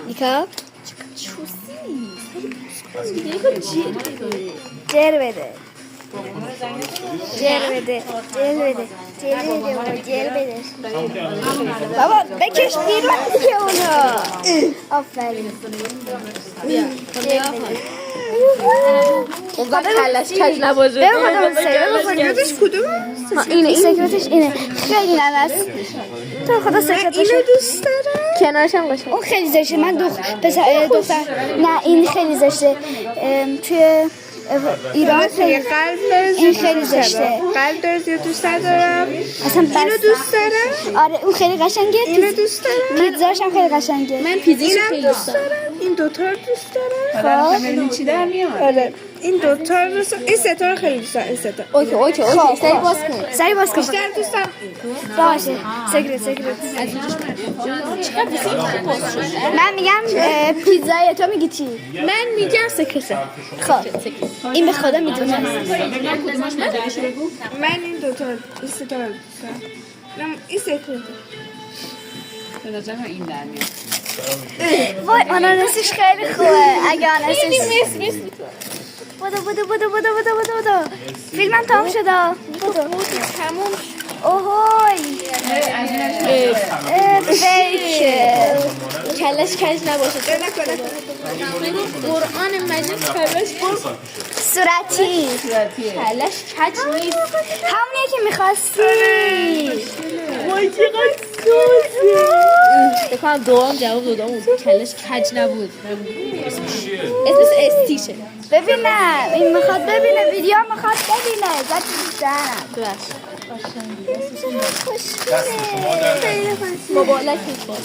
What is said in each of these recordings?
نیکا جر بده بابا بکش بیرون دیگه اونو آفرین اون کلش کج نباشه سکرتش کدوم؟ اینه سکرتش اینه خیلی نمست تو خدا سکرتش اینو دوست دارم. کنارش هم قشنگ اون خیلی زشته من دختر نه این خیلی زشته توی ایران خیلی این خیلی زشته قلب دارز یا دوست ندارم. اصلا اینو دوست دارم. آره اون خیلی قشنگه اینو دوست دارم. پیتزاش هم خیلی قشنگه من پیزیشو اینم خیلی دوست دارم. این دوتا رو دوست دارم. خب چی در میاد؟ آره این دوتا رو دوست دارم. این ستا رو خیلی دوست دارم. این ستا اوکی سری باز کن سری باز کن بیشتر دوست دارم. باشه سکرت من میگم پیتزای تو میگی چی؟ من میگم سکرته خب این به خدا میدونم من این دوتا این ستا رو دوست دارم. این سکرت به نظر من این در میاد. وای آناناسش خیلی خوبه اگه آناناسش بودو فیلمم تمام شده بودو تموم اوهوی فیکه کلش کج نباشه قرآن مجید کلش صورتی کلش کج نیست همونیه که میخواستی وای چقدر سوزه بکنم دوام جواب دادم کلش کج نبود اسمش استیشه ببینم این میخواد ببینه ویدیو میخواد ببینه زد دوستم مبالک نیست باز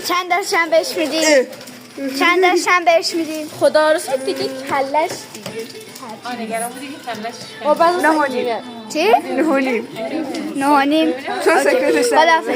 چند درشم بهش میدیم خدا رو شد دیگه کلش نگران بودی که کلش و بعد چی؟ 9.5 تو سکرتش خداحافظ